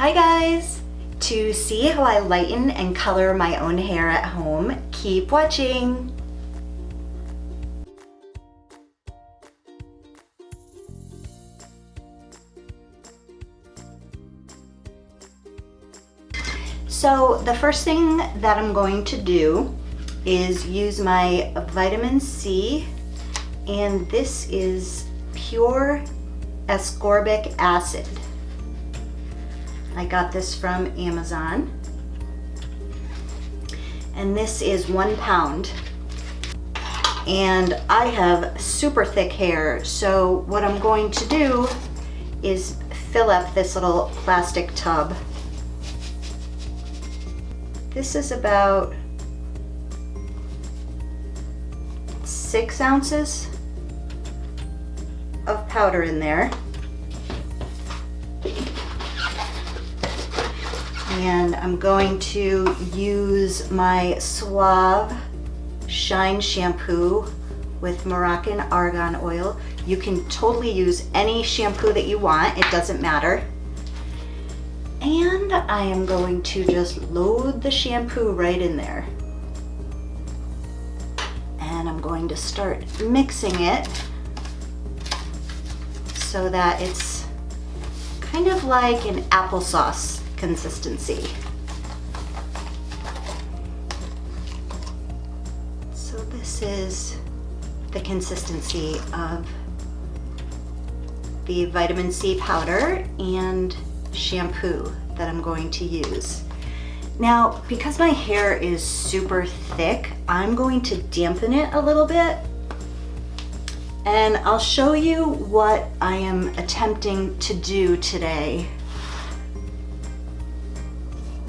Hi guys! To see how I lighten and color my own hair at home, keep watching! So the first thing that I'm going to do is use my vitamin C, and this is pure ascorbic acid. I got this from Amazon, and this is 1 pound. And I have super thick hair, so what I'm going to do is fill up this little plastic tub. This is about 6 ounces of powder in there. And I'm going to use my Suave Shine shampoo with Moroccan argan oil. You can totally use any shampoo that you want, it doesn't matter. And I am going to just load the shampoo right in there. And I'm going to start mixing it so that it's kind of like an applesauce consistency. So this is the consistency of the vitamin C powder and shampoo that I'm going to use. Now, because my hair is super thick, I'm going to dampen it a little bit, and I'll show you what I am attempting to do today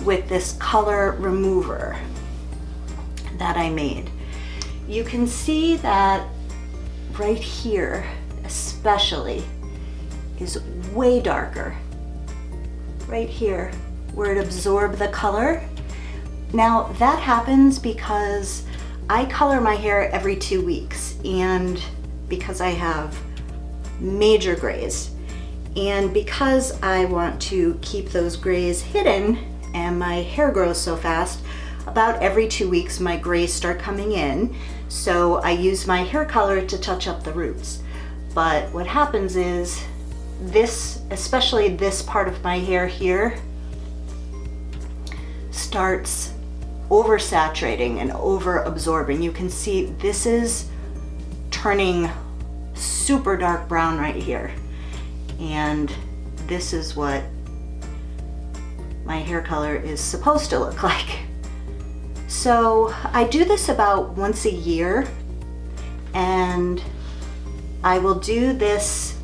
with this color remover that I made. You can see that right here especially is way darker. Right here where it absorbed the color. Now that happens because I color my hair every 2 weeks, and because I have major grays, and because I want to keep those grays hidden and my hair grows so fast, about every 2 weeks my grays start coming in, so I use my hair color to touch up the roots. But what happens is this, especially this part of my hair here, starts oversaturating and over absorbing. You can see this is turning super dark brown right here, and this is what my hair color is supposed to look like. So I do this about once a year, and I will do this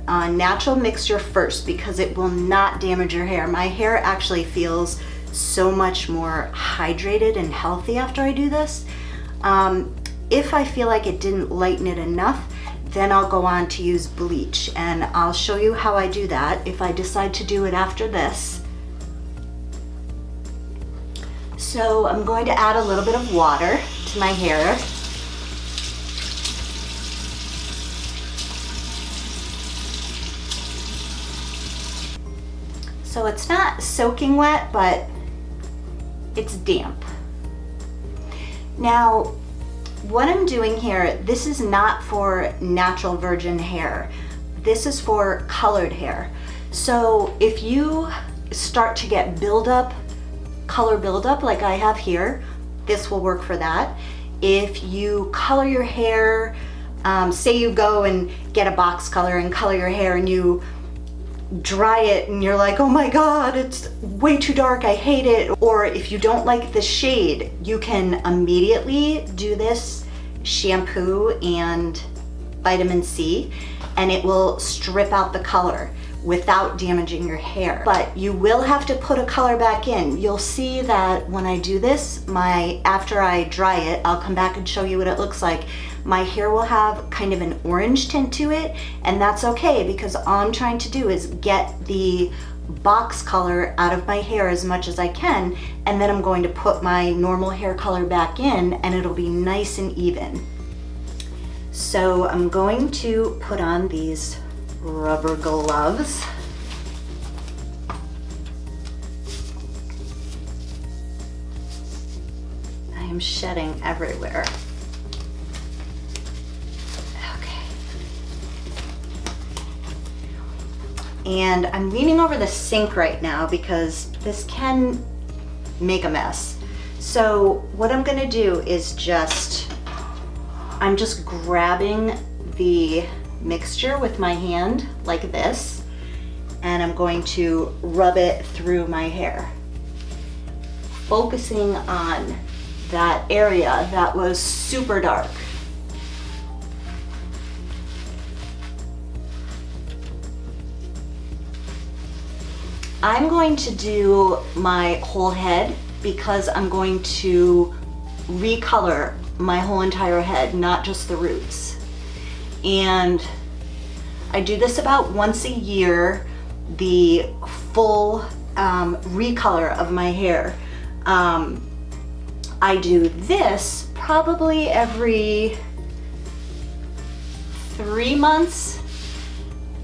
natural mixture first because it will not damage your hair. My hair actually feels so much more hydrated and healthy after I do this. If I feel like it didn't lighten it enough, then I'll go on to use bleach, and I'll show you how I do that if I decide to do it after this. So I'm going to add a little bit of water to my hair. So it's not soaking wet, but it's damp. Now, what I'm doing here, this is not for natural virgin hair. This is for colored hair. So if you start to get buildup, color buildup like I have here, this will work for that. If you color your hair, say you go and get a box color and color your hair, and you dry it and you're like, oh my god, it's way too dark, I hate it. Or if you don't like the shade, you can immediately do this shampoo and vitamin C, and it will strip out the color without damaging your hair. But you will have to put a color back in. You'll see that when I do this, after I dry it, I'll come back and show you what it looks like. My hair will have kind of an orange tint to it, and that's okay because all I'm trying to do is get the box color out of my hair as much as I can, and then I'm going to put my normal hair color back in, and it'll be nice and even. So I'm going to put on these rubber gloves. shedding everywhere. Okay. And I'm leaning over the sink right now because this can make a mess. So what I'm gonna do is I'm just grabbing the mixture with my hand like this, and I'm going to rub it through my hair, focusing on that area that was super dark. I'm going to do my whole head because I'm going to recolor my whole entire head, not just the roots. And I do this about once a year, the full recolor of my hair. I do this probably every 3 months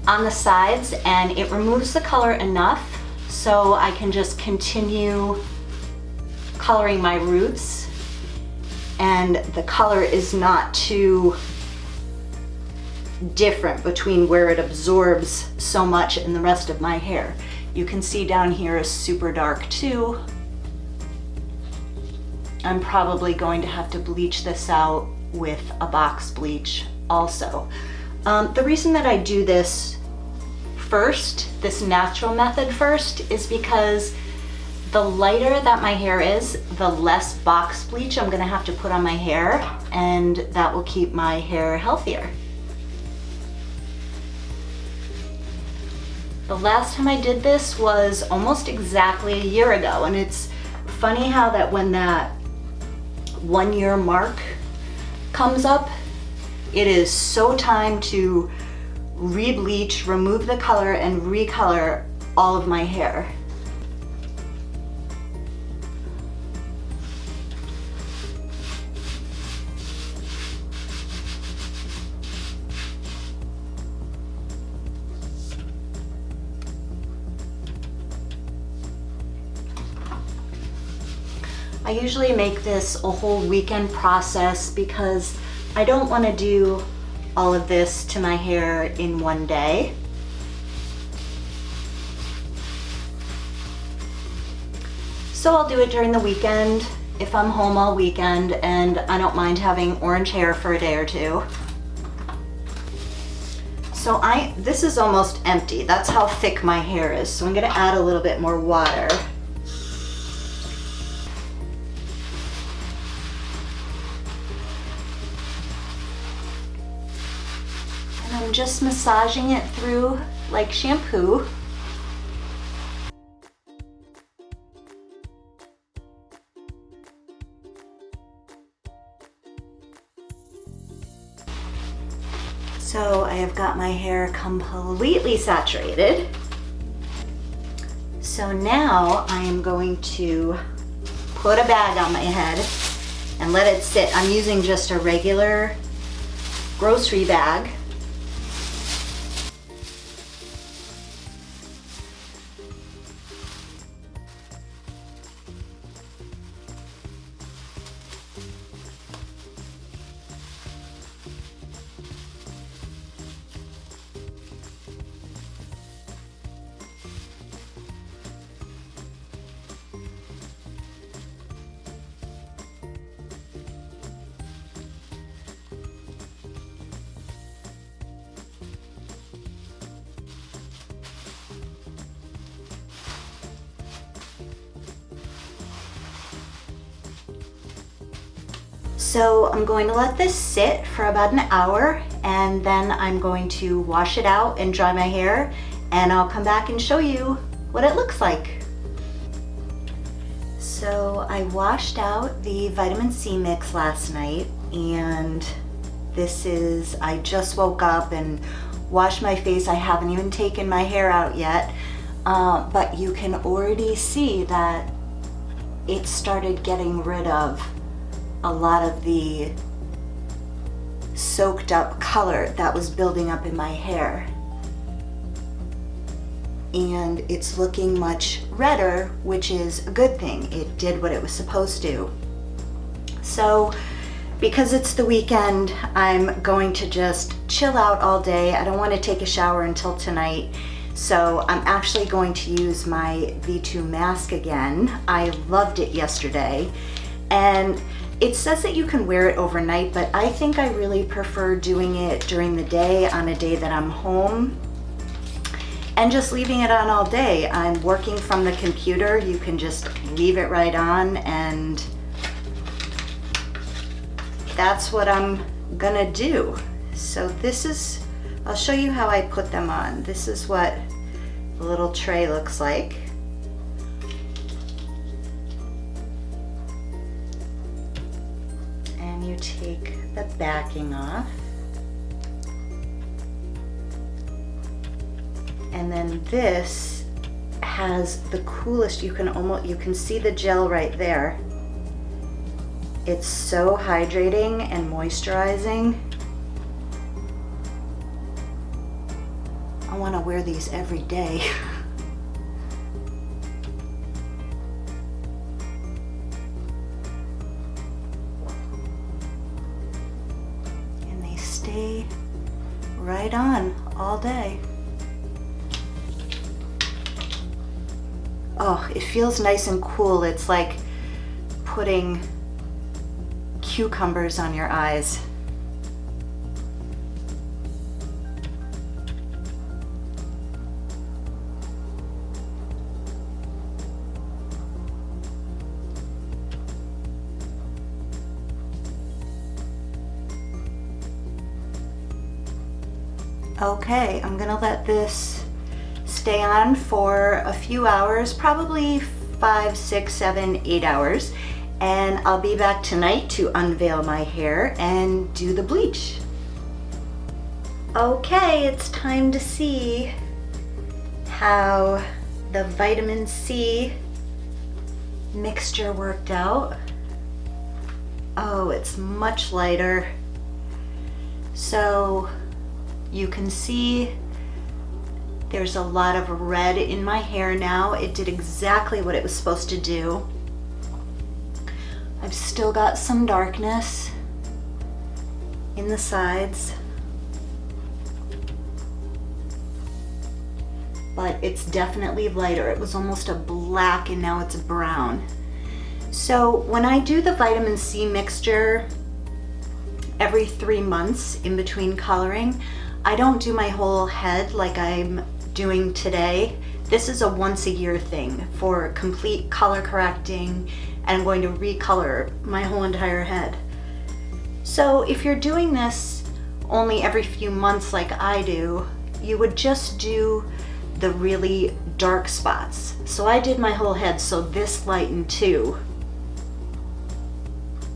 on the sides, and it removes the color enough so I can just continue coloring my roots, and the color is not too different between where it absorbs so much in the rest of my hair. You can see down here is super dark too. I'm probably going to have to bleach this out with a box bleach also. The reason that I do this first, this natural method first, is because the lighter that my hair is, the less box bleach I'm gonna have to put on my hair, and that will keep my hair healthier. The last time I did this was almost exactly a year ago, and it's funny how that when that 1 year mark comes up, it is so time to re-bleach, remove the color, and recolor all of my hair. I usually make this a whole weekend process because I don't want to do all of this to my hair in one day. So I'll do it during the weekend if I'm home all weekend and I don't mind having orange hair for a day or two. So this is almost empty. That's how thick my hair is. So I'm gonna add a little bit more water. I'm just massaging it through like shampoo. So I have got my hair completely saturated. So now I am going to put a bag on my head and let it sit. I'm using just a regular grocery bag. So I'm going to let this sit for about an hour, and then I'm going to wash it out and dry my hair, and I'll come back and show you what it looks like. So I washed out the vitamin C mix last night, and I just woke up and washed my face. I haven't even taken my hair out yet, but you can already see that it started getting rid of a lot of the soaked up color that was building up in my hair. And it's looking much redder, which is a good thing. It did what it was supposed to. So because it's the weekend, I'm going to just chill out all day. I don't want to take a shower until tonight. So I'm actually going to use my V2 mask again. I loved it yesterday. And it says that you can wear it overnight, but I think I really prefer doing it during the day on a day that I'm home and just leaving it on all day. I'm working from the computer. You can just leave it right on, and that's what I'm gonna do. So this is, I'll show you how I put them on. This is what the little tray looks like. And you take the backing off. And then this has the coolest, you can see the gel right there. It's so hydrating and moisturizing. I want to wear these every day. And they stay right on all day. Oh, it feels nice and cool. It's like putting cucumbers on your eyes. Okay, I'm gonna let this stay on for a few hours, probably 5, 6, 7, 8 hours. And I'll be back tonight to unveil my hair and do the bleach. Okay, it's time to see how the vitamin C mixture worked out. Oh, it's much lighter. So you can see there's a lot of red in my hair now. It did exactly what it was supposed to do. I've still got some darkness in the sides, but it's definitely lighter. It was almost a black and now it's a brown. So when I do the vitamin C mixture every 3 months in between coloring, I don't do my whole head like I'm doing today. This is a once a year thing for complete color correcting, and I'm going to recolor my whole entire head. So if you're doing this only every few months like I do, you would just do the really dark spots. So I did my whole head, so this lightened too.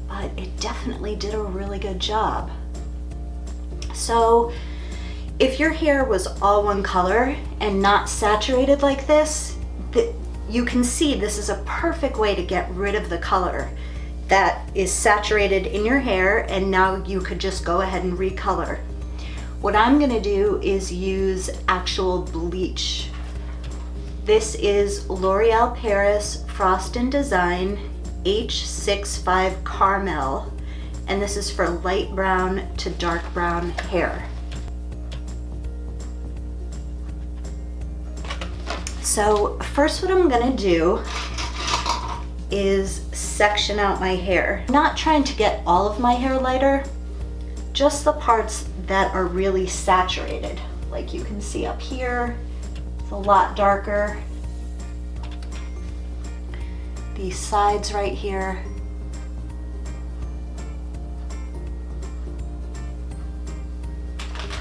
But it definitely did a really good job. So if your hair was all one color and not saturated like this, you can see this is a perfect way to get rid of the color that is saturated in your hair, and now you could just go ahead and recolor. What I'm gonna do is use actual bleach. This is L'Oreal Paris Frost and Design H65 Caramel, and this is for light brown to dark brown hair. So first what I'm gonna do is section out my hair. I'm not trying to get all of my hair lighter, just the parts that are really saturated. Like you can see up here, it's a lot darker. These sides right here.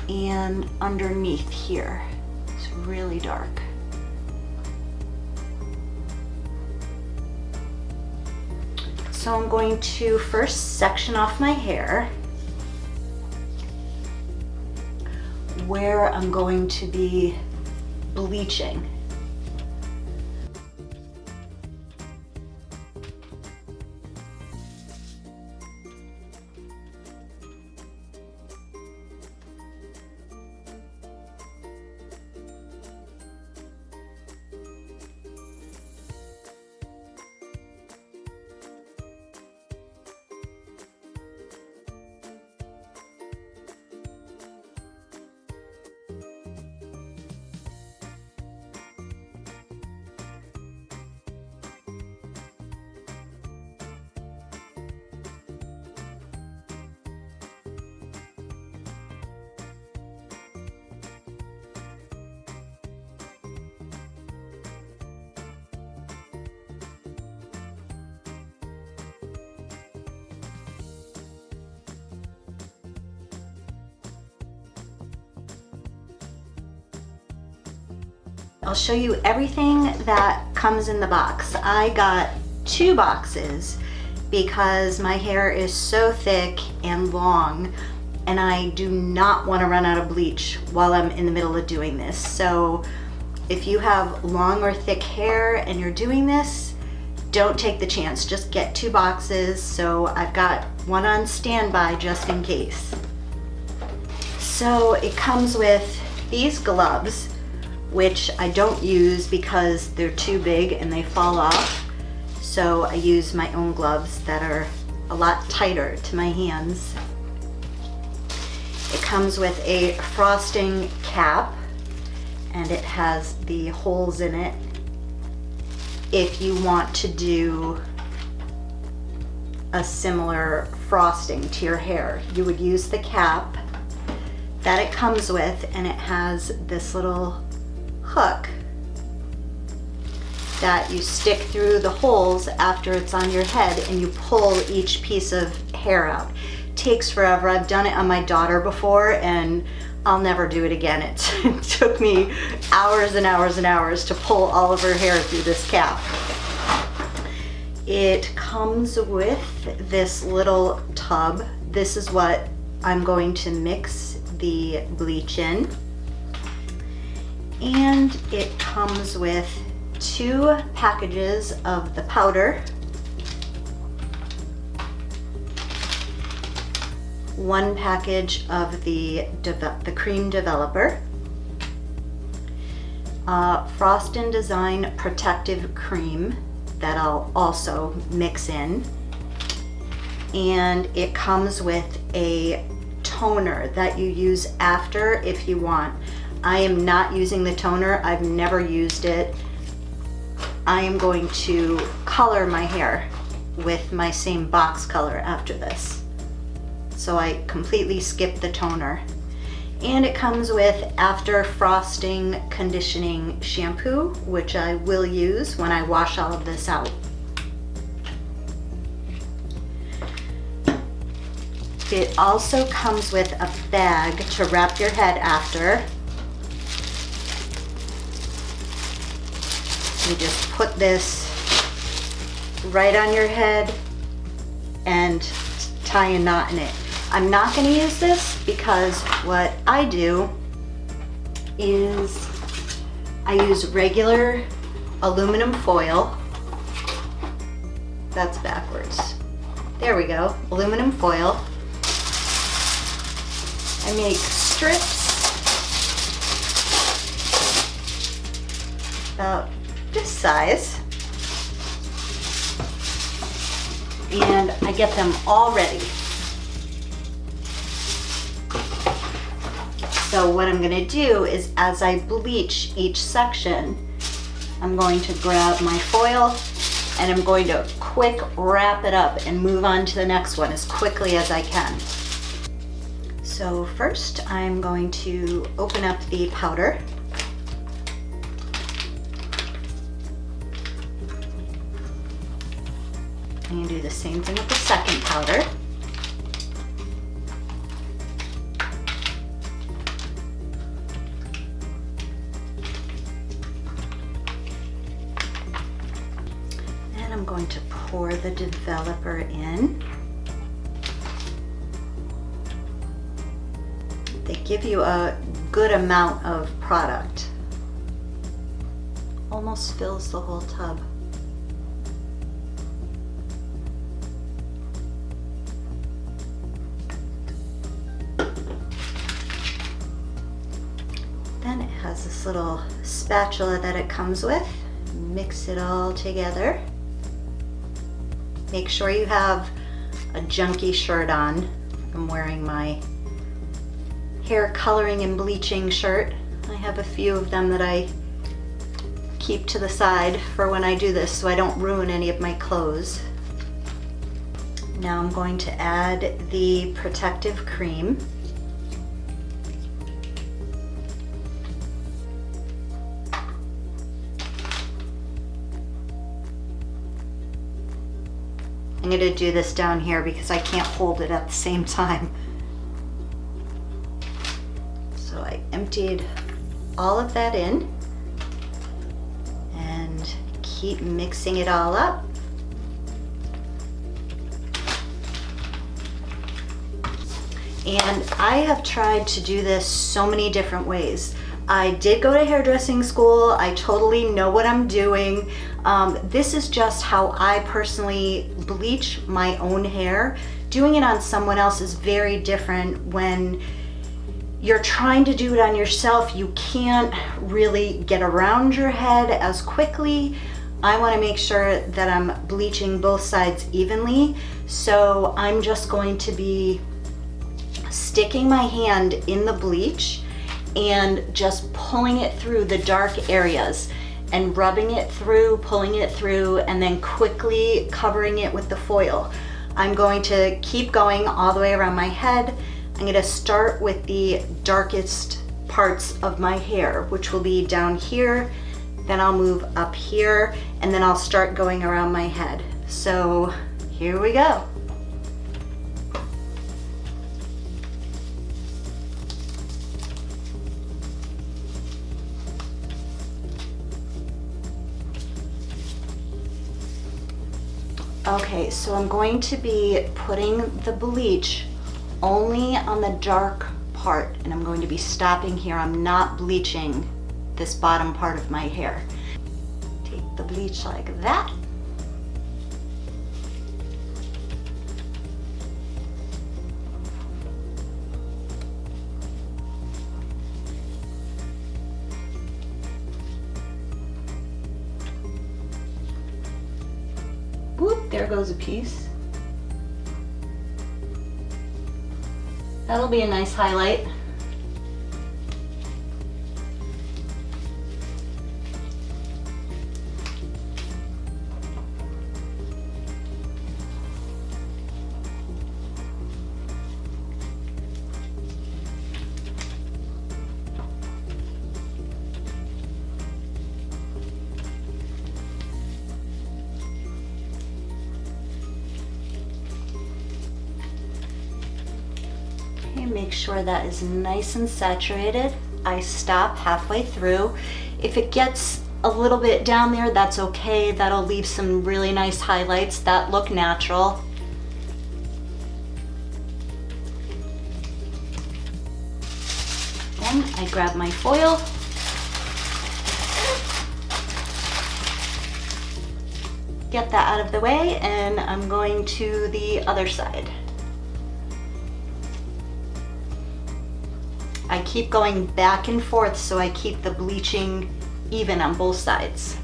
And underneath here, it's really dark. So I'm going to first section off my hair where I'm going to be bleaching. I'll show you everything that comes in the box. I got 2 boxes because my hair is so thick and long and I do not want to run out of bleach while I'm in the middle of doing this. So if you have long or thick hair and you're doing this, don't take the chance. Just get 2 boxes. So I've got one on standby just in case. So it comes with these gloves, which I don't use because they're too big and they fall off. So I use my own gloves that are a lot tighter to my hands. It comes with a frosting cap and it has the holes in it. If you want to do a similar frosting to your hair, you would use the cap that it comes with, and it has this little hook that you stick through the holes after it's on your head and you pull each piece of hair out. It takes forever. I've done it on my daughter before and I'll never do it again. It took me hours and hours and hours to pull all of her hair through this cap. It comes with this little tub. This is what I'm going to mix the bleach in. And it comes with 2 packages of the powder, 1 package of the cream developer, Frost & Design protective cream that I'll also mix in, and it comes with a toner that you use after if you want. I am not using the toner. I've never used it. I am going to color my hair with my same box color after this. So I completely skipped the toner. And it comes with after frosting conditioning shampoo, which I will use when I wash all of this out. It also comes with a bag to wrap your head after. You just put this right on your head and tie a knot in it. I'm not going to use this because what I do is I use regular aluminum foil. That's backwards. There we go, aluminum foil. I make strips about this size, and I get them all ready. So what I'm going to do is as I bleach each section, I'm going to grab my foil and I'm going to quick wrap it up and move on to the next one as quickly as I can. So first I'm going to open up the powder. I'm going to do the same thing with the second powder. And I'm going to pour the developer in. They give you a good amount of product. Almost fills the whole tub. Then it has this little spatula that it comes with. Mix it all together. Make sure you have a junky shirt on. I'm wearing my hair coloring and bleaching shirt. I have a few of them that I keep to the side for when I do this so I don't ruin any of my clothes. Now I'm going to add the protective cream. I'm going to do this down here because I can't hold it at the same time. So I emptied all of that in. keep mixing it all up. And I have tried to do this so many different ways. I did go to hairdressing school. I totally know what I'm doing. This is just how I personally bleach my own hair. Doing it on someone else is very different. When you're trying to do it on yourself, you can't really get around your head as quickly. I want to make sure that I'm bleaching both sides evenly. So I'm just going to be sticking my hand in the bleach and just pulling it through the dark areas and rubbing it through, pulling it through, and then quickly covering it with the foil. I'm going to keep going all the way around my head. I'm going to start with the darkest parts of my hair, which will be down here, then I'll move up here, and then I'll start going around my head. So here we go. Okay, so I'm going to be putting the bleach only on the dark part, and I'm going to be stopping here. I'm not bleaching this bottom part of my hair. Take the bleach like that. Whoop, there goes a piece. That'll be a nice highlight. Make sure that is nice and saturated. I stop halfway through. If it gets a little bit down there, that's okay. That'll leave some really nice highlights that look natural. Then I grab my foil. Get that out of the way, and I'm going to the other side. I keep going back and forth so I keep the bleaching even on both sides.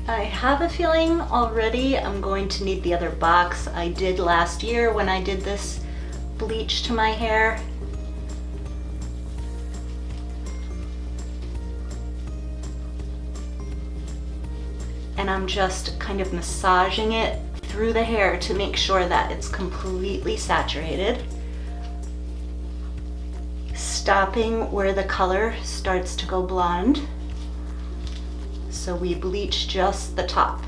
I have a feeling already I'm going to need the other box. I did last year when I did this bleach to my hair. And I'm just kind of massaging it through the hair to make sure that it's completely saturated. Stopping where the color starts to go blonde. So we bleach just the top.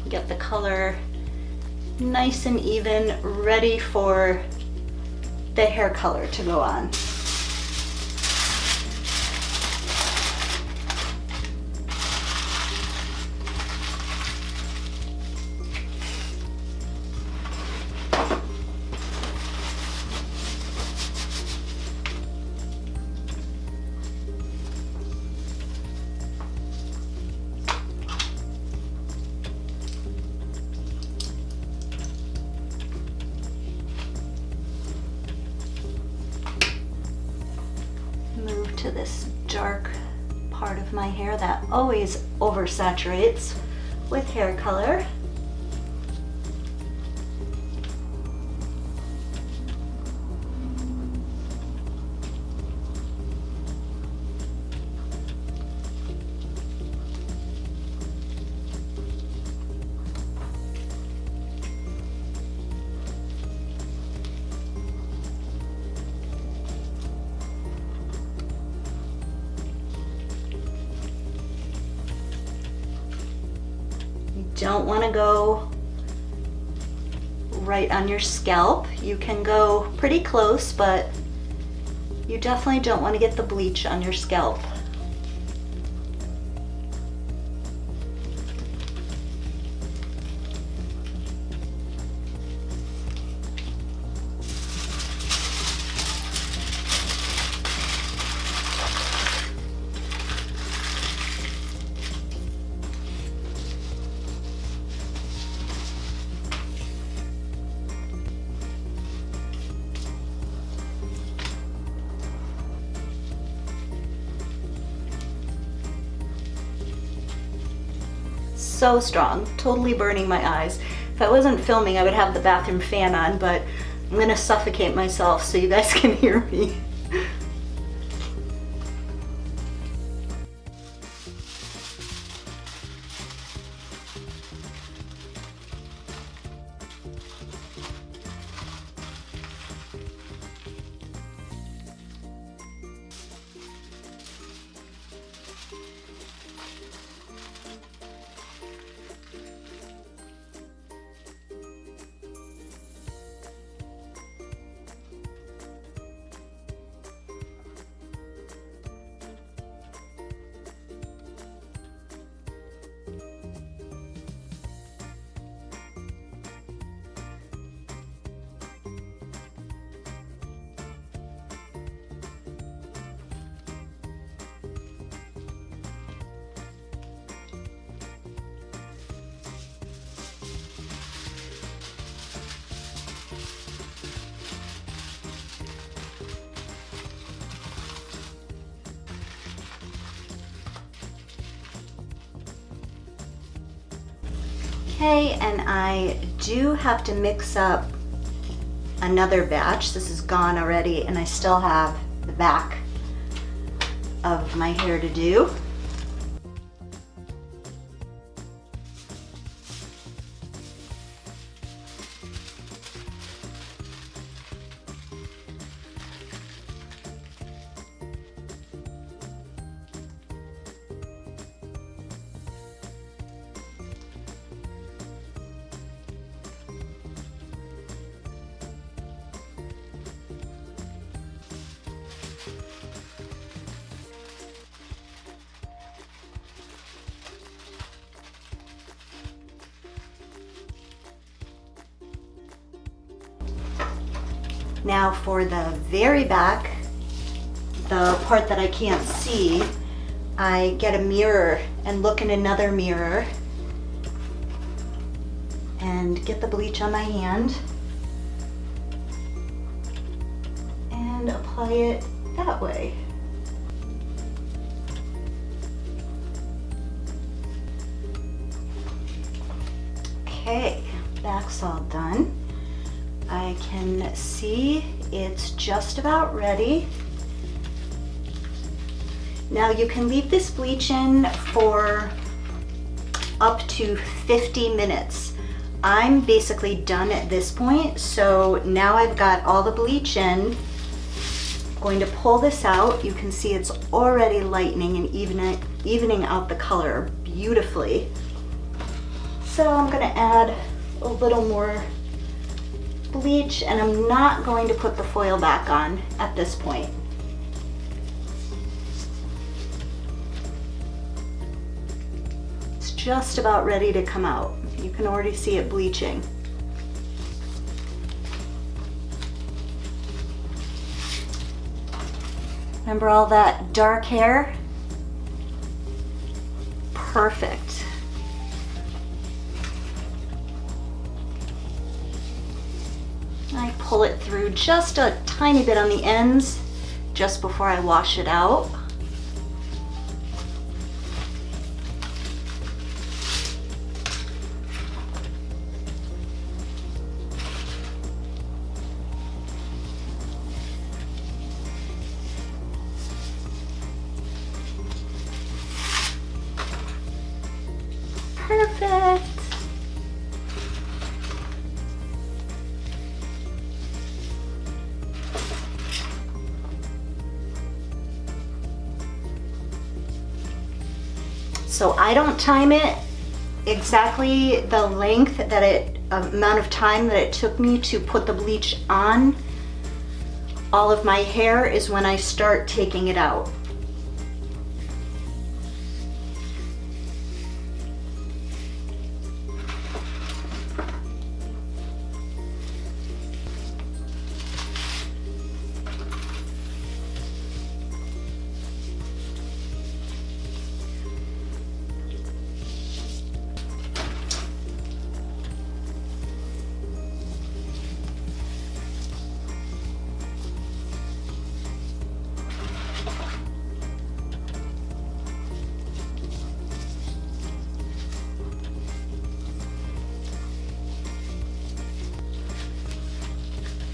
Get the color nice and even, ready for the hair color to go on. To this dark part of my hair that always oversaturates with hair color. don't want to go right on your scalp. You can go pretty close, but you definitely don't want to get the bleach on your scalp. So strong, totally burning my eyes. If I wasn't filming, I would have the bathroom fan on, but I'm gonna suffocate myself so you guys can hear me. Okay, and I do have to mix up another batch. This is gone already, and I still have the back of my hair to do. Now for the very back, the part that I can't see, I get a mirror and look in another mirror and get the bleach on my hand and apply it that way. Okay, back's all done. I can see it's just about ready. Now you can leave this bleach in for up to 50 minutes. I'm basically done at this point, so now I've got all the bleach in. I'm going to pull this out. You can see it's already lightening and evening out the color beautifully. So I'm gonna add a little more bleach, and I'm not going to put the foil back on at this point. It's just about ready to come out. You can already see it bleaching. Remember all that dark hair? Perfect. I pull it through just a tiny bit on the ends just before I wash it out. Perfect. So I don't time it. exactly the length that amount of time that it took me to put the bleach on all of my hair is when I start taking it out.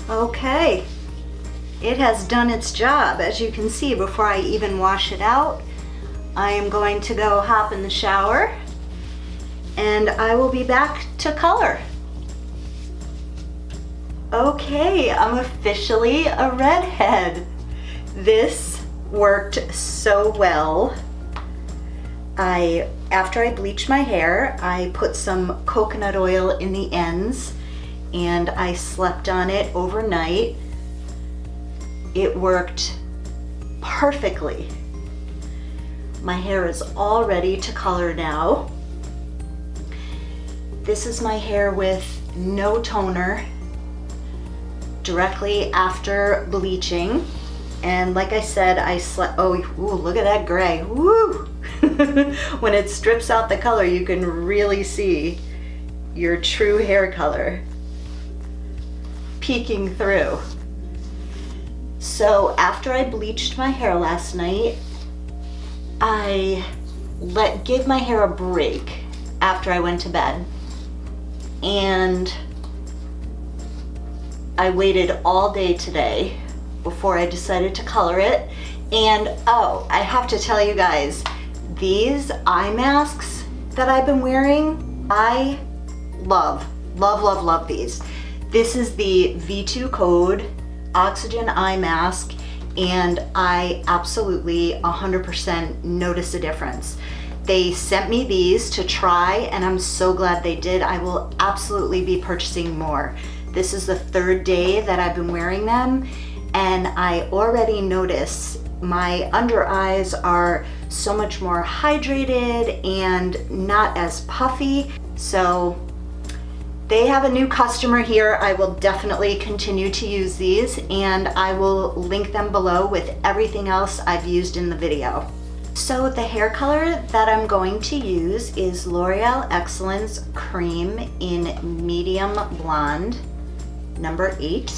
Okay, it has done its job. As you can see, before I even wash it out, I am going to go hop in the shower and I will be back to color. Okay, I'm officially a redhead. This worked so well. After I bleached my hair, I put some coconut oil in the ends and I slept on it overnight. It worked perfectly. My hair is all ready to color now. This is my hair with no toner, directly after bleaching. And like I said, I slept, oh, ooh, look at that gray, woo! When it strips out the color, you can really see your true hair color peeking through. So after I bleached my hair last night, I gave my hair a break after I went to bed, and I waited all day today before I decided to color it. And oh, I have to tell you guys, these eye masks that I've been wearing, I love these. This is the V2 Code Oxygen Eye Mask, and I absolutely 100% notice a difference. They sent me these to try, and I'm so glad they did. I will absolutely be purchasing more. This is the third day that I've been wearing them, and I already notice my under eyes are so much more hydrated and not as puffy. So they have a new customer here. I will definitely continue to use these, and I will link them below with everything else I've used in the video. So the hair color that I'm going to use is L'Oreal Excellence Cream in Medium Blonde, number 8.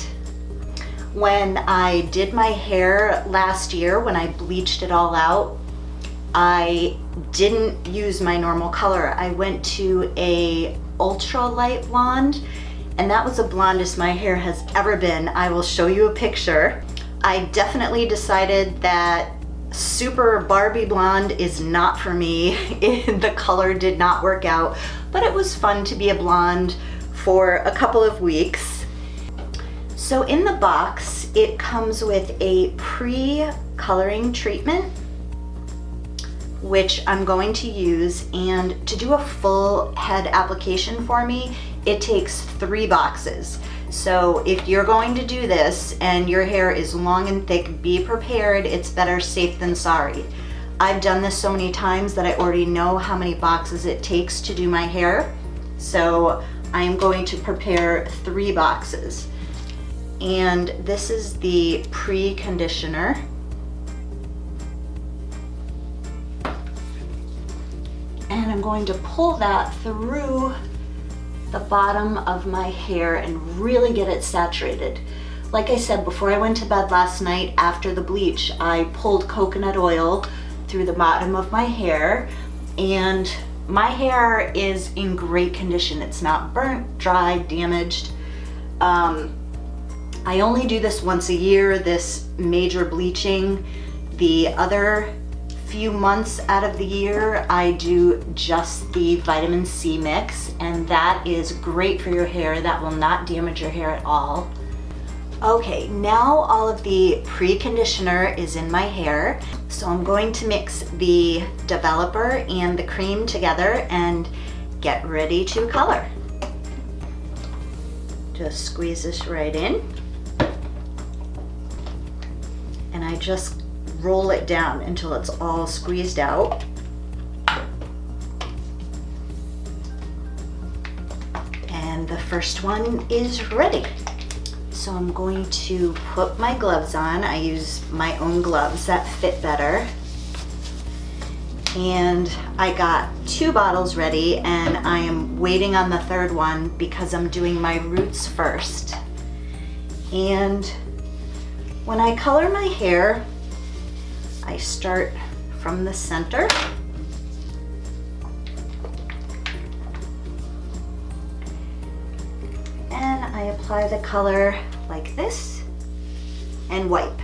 When I did my hair last year, when I bleached it all out, I didn't use my normal color. I went to a ultra light blonde, and that was the blondest my hair has ever been. I will show you a picture. I definitely decided that super Barbie blonde is not for me. The color did not work out, but it was fun to be a blonde for a couple of weeks. So in the box, it comes with a pre-coloring treatment, which I'm going to use, and to do a full head application for me, it takes 3 boxes. So if you're going to do this and your hair is long and thick, be prepared. It's better safe than sorry. I've done this so many times that I already know how many boxes it takes to do my hair. So I'm going to prepare 3 boxes. And this is the pre-conditioner. And I'm going to pull that through the bottom of my hair and really get it saturated. Like I said, before I went to bed last night after the bleach, I pulled coconut oil through the bottom of my hair, and my hair is in great condition. It's not burnt, dry, damaged. I only do this once a year, this major bleaching. The other few months out of the year, I do just the vitamin C mix, and that is great for your hair. That will not damage your hair at all. Okay, now all of the pre-conditioner is in my hair. So I'm going to mix the developer and the cream together and get ready to color. Just squeeze this right in. And I just roll it down until it's all squeezed out. And the first one is ready. So I'm going to put my gloves on. I use my own gloves that fit better. And I got 2 bottles ready, and I am waiting on the third one because I'm doing my roots first. And when I color my hair, I start from the center. And I apply the color like this and wipe.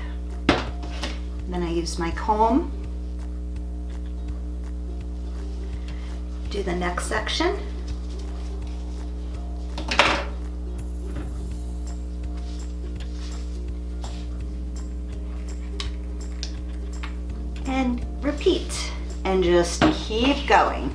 Then I use my comb. Do the next section. And repeat, and just keep going.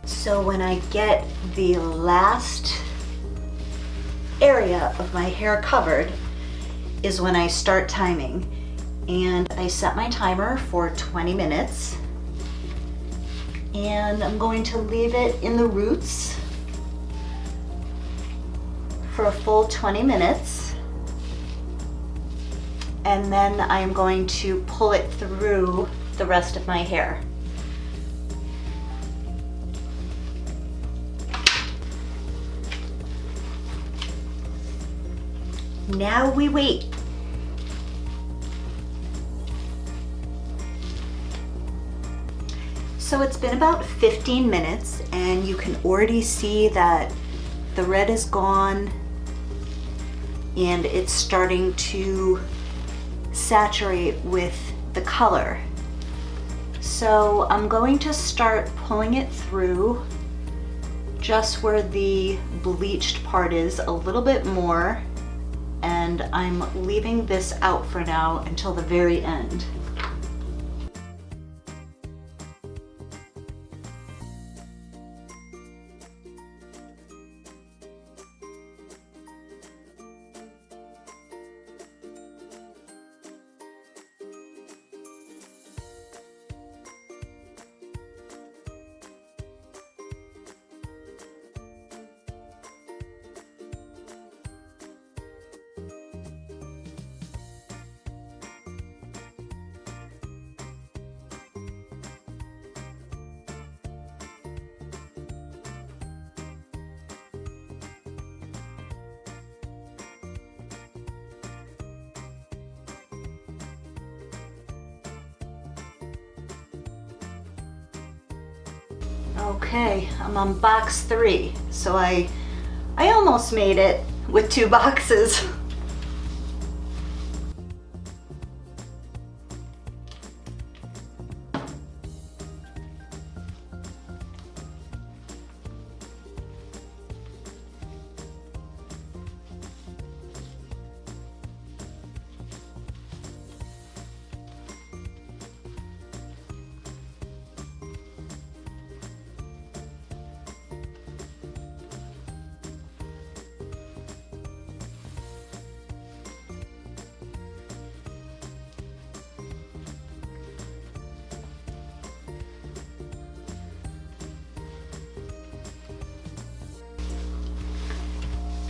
So when I get the last area of my hair covered is when I start timing. And I set my timer for 20 minutes. And I'm going to leave it in the roots for a full 20 minutes. And then I'm going to pull it through the rest of my hair. Now we wait. So it's been about 15 minutes, and you can already see that the red is gone and it's starting to saturate with the color. So I'm going to start pulling it through just where the bleached part is a little bit more. And I'm leaving this out for now until the very end. Okay, I'm on box 3, so I almost made it with 2 boxes.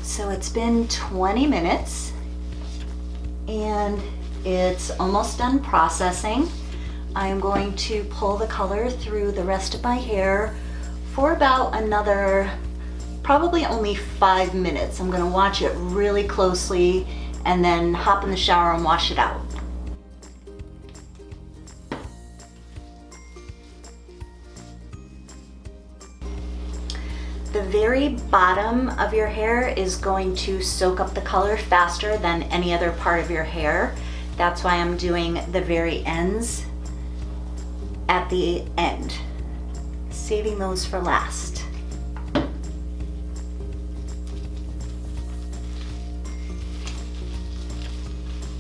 So it's been 20 minutes and it's almost done processing. I'm going to pull the color through the rest of my hair for about another, probably only 5 minutes. I'm gonna watch it really closely and then hop in the shower and wash it out. The very bottom of your hair is going to soak up the color faster than any other part of your hair. That's why I'm doing the very ends at the end, saving those for last.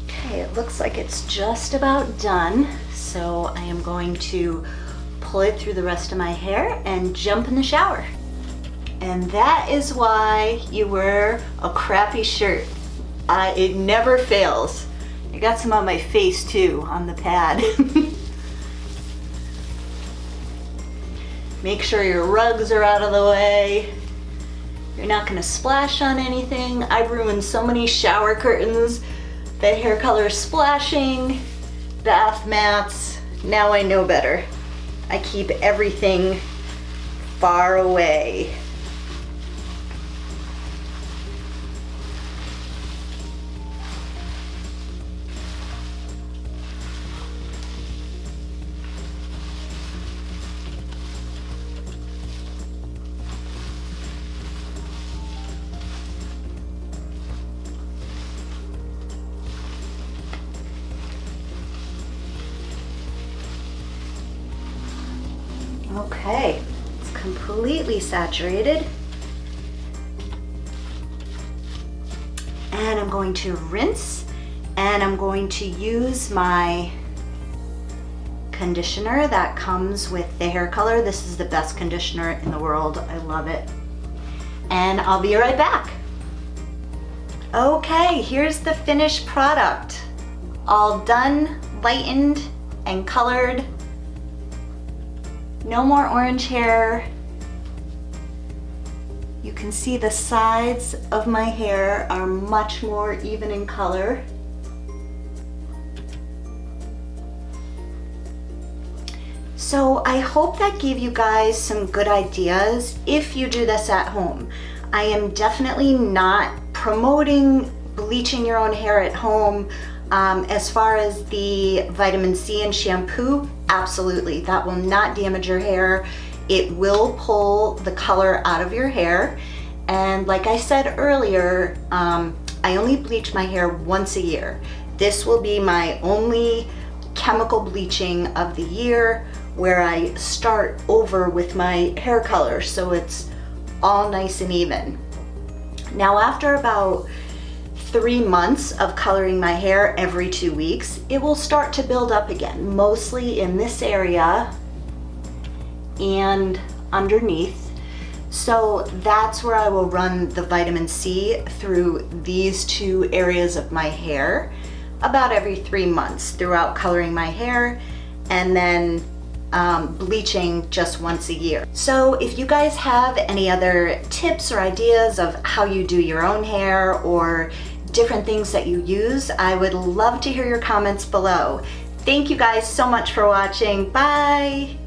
Okay, it looks like it's just about done. So I am going to pull it through the rest of my hair and jump in the shower. And that is why you wear a crappy shirt. It never fails. I got some on my face too, on the pad. Make sure your rugs are out of the way. You're not gonna splash on anything. I've ruined so many shower curtains, the hair color splashing, bath mats. Now I know better. I keep everything far away. Okay, it's completely saturated. And I'm going to rinse, and I'm going to use my conditioner that comes with the hair color. This is the best conditioner in the world. I love it. And I'll be right back. Okay, here's the finished product. All done, lightened, and colored. No more orange hair. You can see the sides of my hair are much more even in color. So I hope that gave you guys some good ideas if you do this at home. I am definitely not promoting bleaching your own hair at home. As far as the vitamin C and shampoo, absolutely, that will not damage your hair. It will pull the color out of your hair. And like I said earlier, I only bleach my hair once a year. This will be my only chemical bleaching of the year, where I start over with my hair color so it's all nice and even. Now after about 3 months of coloring my hair every 2 weeks, it will start to build up again, mostly in this area and underneath. So that's where I will run the vitamin C through these 2 areas of my hair about every 3 months throughout coloring my hair, and then bleaching just once a year. So if you guys have any other tips or ideas of how you do your own hair or different things that you use, I would love to hear your comments below. Thank you guys so much for watching. Bye!